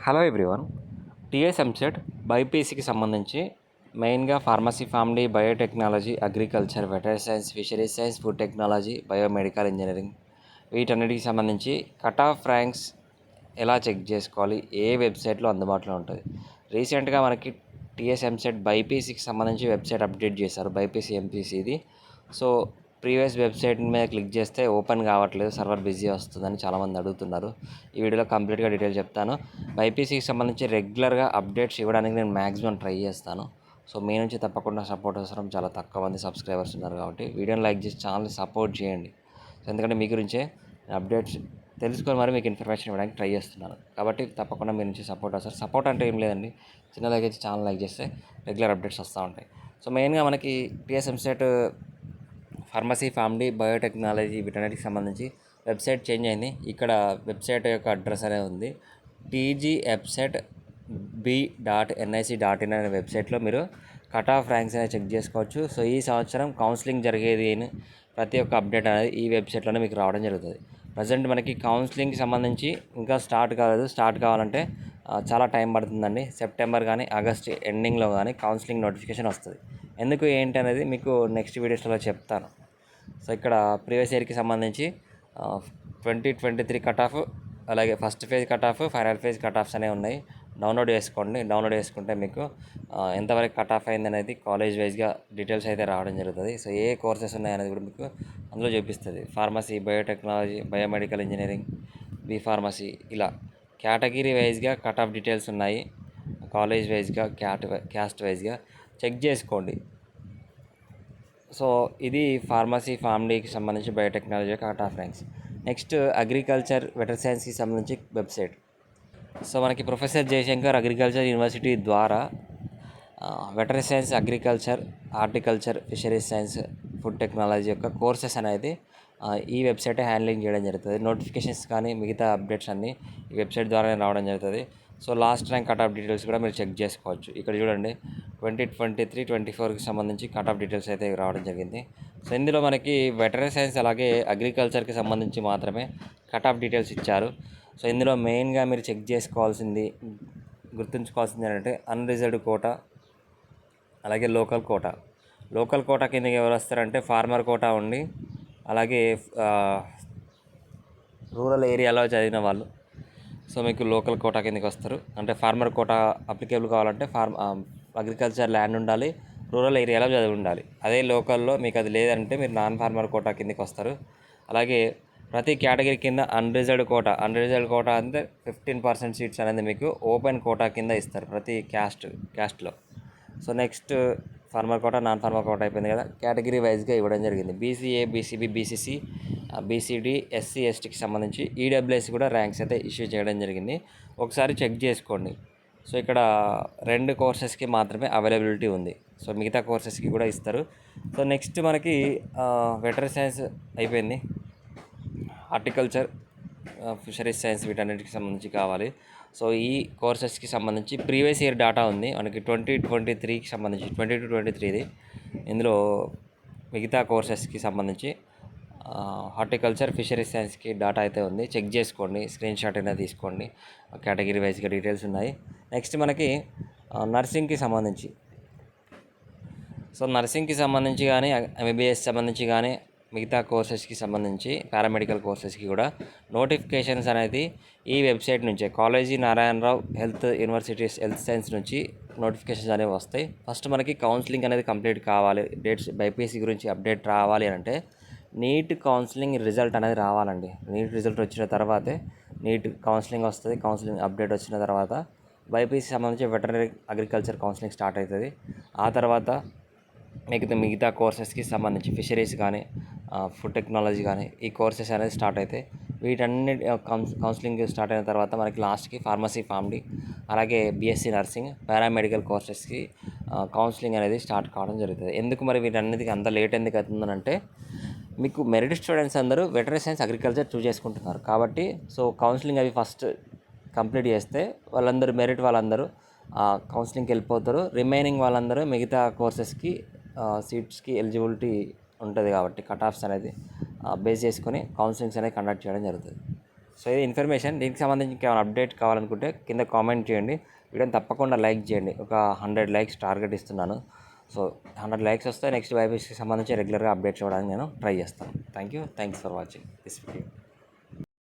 Hello everyone. TS EAMCET బైపీసీకి సంబంధించి మెయిన్గా pharmacy, PharmD, biotechnology, agriculture, veterinary science, fisheries science, food technology, biomedical engineering వీటన్నిటికి సంబంధించి cut off ranks ఎలా check చేసుకోవాలి, ఏ వెబ్సైట్లో అందుబాటులో ఉంటుంది. రీసెంట్గా మనకి టీఎస్ ఎంసెట్ బైపీసీకి సంబంధించి వెబ్సైట్ అప్డేట్ చేశారు, బైపీసీ ఎంపీసీది. సో ప్రీవియస్ వెబ్సైట్ మీద క్లిక్ చేస్తే ఓపెన్ కావట్లేదు, సర్వర్ బిజీ వస్తుందని చాలామంది అడుగుతున్నారు. ఈ వీడియోలో కంప్లీట్గా డీటెయిల్ చెప్తాను. బైపీసీకి సంబంధించి రెగ్యులర్గా అప్డేట్స్ ఇవ్వడానికి నేను మ్యాక్సిమం ట్రై చేస్తాను. సో మీ నుంచి తప్పకుండా సపోర్ట్ అవసరం. చాలా తక్కువ మంది సబ్స్క్రైబర్స్ ఉన్నారు కాబట్టి వీడియోని లైక్ చేసి ఛానల్ని సపోర్ట్ చేయండి. సో ఎందుకంటే మీ గురించే అప్డేట్స్ తెలుసుకొని మరి మీకు ఇన్ఫర్మేషన్ ఇవ్వడానికి ట్రై చేస్తున్నాను. కాబట్టి తప్పకుండా మీ నుంచి సపోర్ట్ అవసరం. సపోర్ట్ అంటే ఏం లేదండి, చిన్న లైక్ చేసి ఛానల్ లైక్ చేస్తే రెగ్యులర్ అప్డేట్స్ వస్తూ ఉంటాయి. సో మెయిన్గా మనకి TS EAMCET pharmacy, PharmD, biotechnology వీటన్నిటికి సంబంధించి వెబ్సైట్ చేంజ్ అయింది. ఇక్కడ వెబ్సైట్ యొక్క అడ్రస్ అనేది ఉంది, tgfset.b.nic.in అనే వెబ్సైట్లో మీరు కట్ ఆఫ్ ర్యాంక్స్ అనేది చెక్ చేసుకోవచ్చు. సో ఈ సంవత్సరం కౌన్సిలింగ్ జరిగేది ప్రతి ఒక్క అప్డేట్ అనేది ఈ వెబ్సైట్లోనే మీకు రావడం జరుగుతుంది. ప్రజెంట్ మనకి కౌన్సిలింగ్కి సంబంధించి ఇంకా స్టార్ట్ కాలేదు. స్టార్ట్ కావాలంటే చాలా టైం పడుతుందండి. సెప్టెంబర్ కానీ ఆగస్ట్ ఎండింగ్లో కానీ కౌన్సిలింగ్ నోటిఫికేషన్ వస్తుంది. ఎందుకు ఏంటి అనేది మీకు నెక్స్ట్ వీడియోస్లో చెప్తాను. సో ఇక్కడ ప్రీవియస్ ఇయర్కి సంబంధించి 2023 కట్ ఆఫ్, అలాగే first phase cut off, final phase cut offs అనేవి ఉన్నాయి. డౌన్లోడ్ చేసుకోండి. డౌన్లోడ్ చేసుకుంటే మీకు ఎంతవరకు కట్ ఆఫ్ అయింది అనేది కాలేజ్ వైజ్గా డీటెయిల్స్ అయితే రావడం జరుగుతుంది. సో ఏ కోర్సెస్ ఉన్నాయనేది కూడా మీకు అందులో చూపిస్తుంది. Pharmacy, biotechnology, biomedical engineering, B pharmacy, ఇలా కేటగిరీ వైజ్గా కట్ ఆఫ్ డీటెయిల్స్ ఉన్నాయి. కాలేజ్ వైజ్గా, క్యాస్ట్ వైజ్గా చెక్ చేసుకోండి. సో ఇది ఫార్మసీ, ఫార్మడీకి సంబంధించి biotechnology cut off ranks. Next agriculture, veterinary సైన్స్కి సంబంధించి వెబ్సైట్. సో మనకి ప్రొఫెసర్ జయశంకర్ అగ్రికల్చర్ యూనివర్సిటీ ద్వారా veterinary science, agriculture, horticulture, fisheries science, food technology యొక్క కోర్సెస్ అనేది ఈ వెబ్సైటే హ్యాండ్లింగ్ చేయడం జరుగుతుంది. నోటిఫికేషన్స్ కానీ మిగతా అప్డేట్స్ అన్నీ ఈ వెబ్సైట్ ద్వారానే రావడం జరుగుతుంది. So last rank cut off details కూడా మీరు చెక్ చేసుకోవచ్చు. ఇక్కడ చూడండి, 2023-24కి సంబంధించి కట్ ఆఫ్ డీటెయిల్స్ అయితే రావడం జరిగింది. సో ఇందులో మనకి వెటరీ సైన్స్ అలాగే అగ్రికల్చర్కి సంబంధించి మాత్రమే కట్ ఆఫ్ డీటెయిల్స్ ఇచ్చారు. సో ఇందులో మెయిన్గా మీరు చెక్ చేసుకోవాల్సింది, గుర్తుంచుకోవాల్సింది ఏంటంటే అన్రిజర్వ్డ్ కోటా, అలాగే లోకల్ కోటా. లోకల్ కోటా కిందకి ఎవరు వస్తారంటే ఫార్మర్ కోటా ఉండి, అలాగే రూరల్ ఏరియాలో చదివిన వాళ్ళు. సో మీకు లోకల్ కోటా కిందకి వస్తారు. అంటే ఫార్మర్ కోటా అప్లికేబుల్ కావాలంటే అగ్రికల్చర్ ల్యాండ్ ఉండాలి, రూరల్ ఏరియాలో చదివి ఉండాలి. అదే లోకల్లో మీకు అది లేదంటే మీరు నాన్ ఫార్మర్ కోటా కిందకి వస్తారు. అలాగే ప్రతి కేటగిరీ కింద అన్రిజర్వ్డ్ కోటా అంటే 15% సీట్స్ అనేది మీకు ఓపెన్ కోటా కింద ఇస్తారు ప్రతి క్యాస్ట్లో. So next farmer quota, non farmer quota అయిపోయింది కదా, కేటగిరీ వైజ్గా ఇవ్వడం జరిగింది. BCA, BCB, BCC, BCD, SC, ఎస్టీకి సంబంధించి ఈడబ్ల్యూఎస్ కూడా ర్యాంక్స్ అయితే ఇష్యూ చేయడం జరిగింది. ఒకసారి చెక్ చేసుకోండి. సో ఇక్కడ 2 కోర్సెస్కి మాత్రమే అవైలబిలిటీ ఉంది. సో మిగతా కోర్సెస్కి కూడా ఇస్తారు. సో నెక్స్ట్ మనకి వెటరీ సైన్స్ అయిపోయింది, హార్టికల్చర్, ఫిషరీస్ సైన్స్ వీటన్నిటికి సంబంధించి కావాలి. సో ఈ కోర్సెస్కి సంబంధించి ప్రీవియస్ ఇయర్ డేటా ఉంది మనకి 2023కి సంబంధించి, 2022-23ది. ఇందులో మిగతా కోర్సెస్కి సంబంధించి హార్టికల్చర్, ఫిషరీస్ సైన్స్కి డేటా అయితే ఉంది. చెక్ చేసుకోండి, స్క్రీన్ షాట్ అయినా తీసుకోండి. కేటగిరీ వైజ్గా డీటెయిల్స్ ఉన్నాయి. నెక్స్ట్ మనకి నర్సింగ్కి సంబంధించి, సో నర్సింగ్కి సంబంధించి కానీ, ఎంబీబీఎస్ సంబంధించి కానీ, మిగతా కోర్సెస్కి సంబంధించి పారామెడికల్ కోర్సెస్కి కూడా నోటిఫికేషన్స్ అనేది ఈ వెబ్సైట్ నుంచే, Kaloji Narayanarao health universities health science నుంచి నోటిఫికేషన్స్ అనేవి వస్తాయి. ఫస్ట్ మనకి కౌన్సిలింగ్ అనేది కంప్లీట్ కావాలి, డేట్స్ బైపీసీ గురించి అప్డేట్ రావాలి అంటే నీట్ కౌన్సిలింగ్ రిజల్ట్ అనేది రావాలండి. నీట్ రిజల్ట్ వచ్చిన తర్వాతే నీట్ కౌన్సిలింగ్ వస్తుంది. కౌన్సిలింగ్ అప్డేట్ వచ్చిన తర్వాత బైపీసీ సంబంధించి వెటనరీ అగ్రికల్చర్ కౌన్సిలింగ్ స్టార్ట్ అవుతుంది. ఆ తర్వాత మిగతా కోర్సెస్కి సంబంధించి ఫిషరీస్ కానీ, ఫుడ్ టెక్నాలజీ కానీ ఈ కోర్సెస్ అనేది స్టార్ట్ అవుతాయి. వీటన్నిటి కౌన్సిలింగ్ స్టార్ట్ అయిన తర్వాత మనకి లాస్ట్కి ఫార్మసీ, ఫార్మడీ, అలాగే బీఎస్సీ నర్సింగ్, పారామెడికల్ కోర్సెస్కి కౌన్సిలింగ్ అనేది స్టార్ట్ కావడం జరుగుతుంది. ఎందుకు మరి వీటన్నిటికీ అంత లేట్ ఎందుకు అవుతుందనంటే, మీకు మెరిట్ స్టూడెంట్స్ అందరూ వెటరీ సైన్స్, అగ్రికల్చర్ చూస్ చేసుకుంటున్నారు కాబట్టి, సో కౌన్సిలింగ్ అవి ఫస్ట్ కంప్లీట్ చేస్తే వాళ్ళందరూ మెరిట్ వాళ్ళందరూ కౌన్సిలింగ్కి వెళ్ళిపోతారు. రిమైనింగ్ వాళ్ళందరూ మిగతా కోర్సెస్కి సీట్స్కి ఎలిజిబిలిటీ ఉంటుంది కాబట్టి కట్ ఆఫ్స్ అనేది బేస్ చేసుకొని కౌన్సిలింగ్స్ అనేది కండక్ట్ చేయడం జరుగుతుంది. సో ఇది ఇన్ఫర్మేషన్. దీనికి సంబంధించి ఇంకేమైనా అప్డేట్ కావాలనుకుంటే కింద కామెంట్ చేయండి. వీడియోని తప్పకుండా లైక్ చేయండి. ఒక 100 లైక్స్ టార్గెట్ ఇస్తున్నాను. సో 100 లైక్స్ వస్తే నెక్స్ట్ బైపీసీకి సంబంధించి రెగ్యులర్గా అప్డేట్స్ ఇవ్వడానికి నేను ట్రై చేస్తాను. Thanks for watching this video.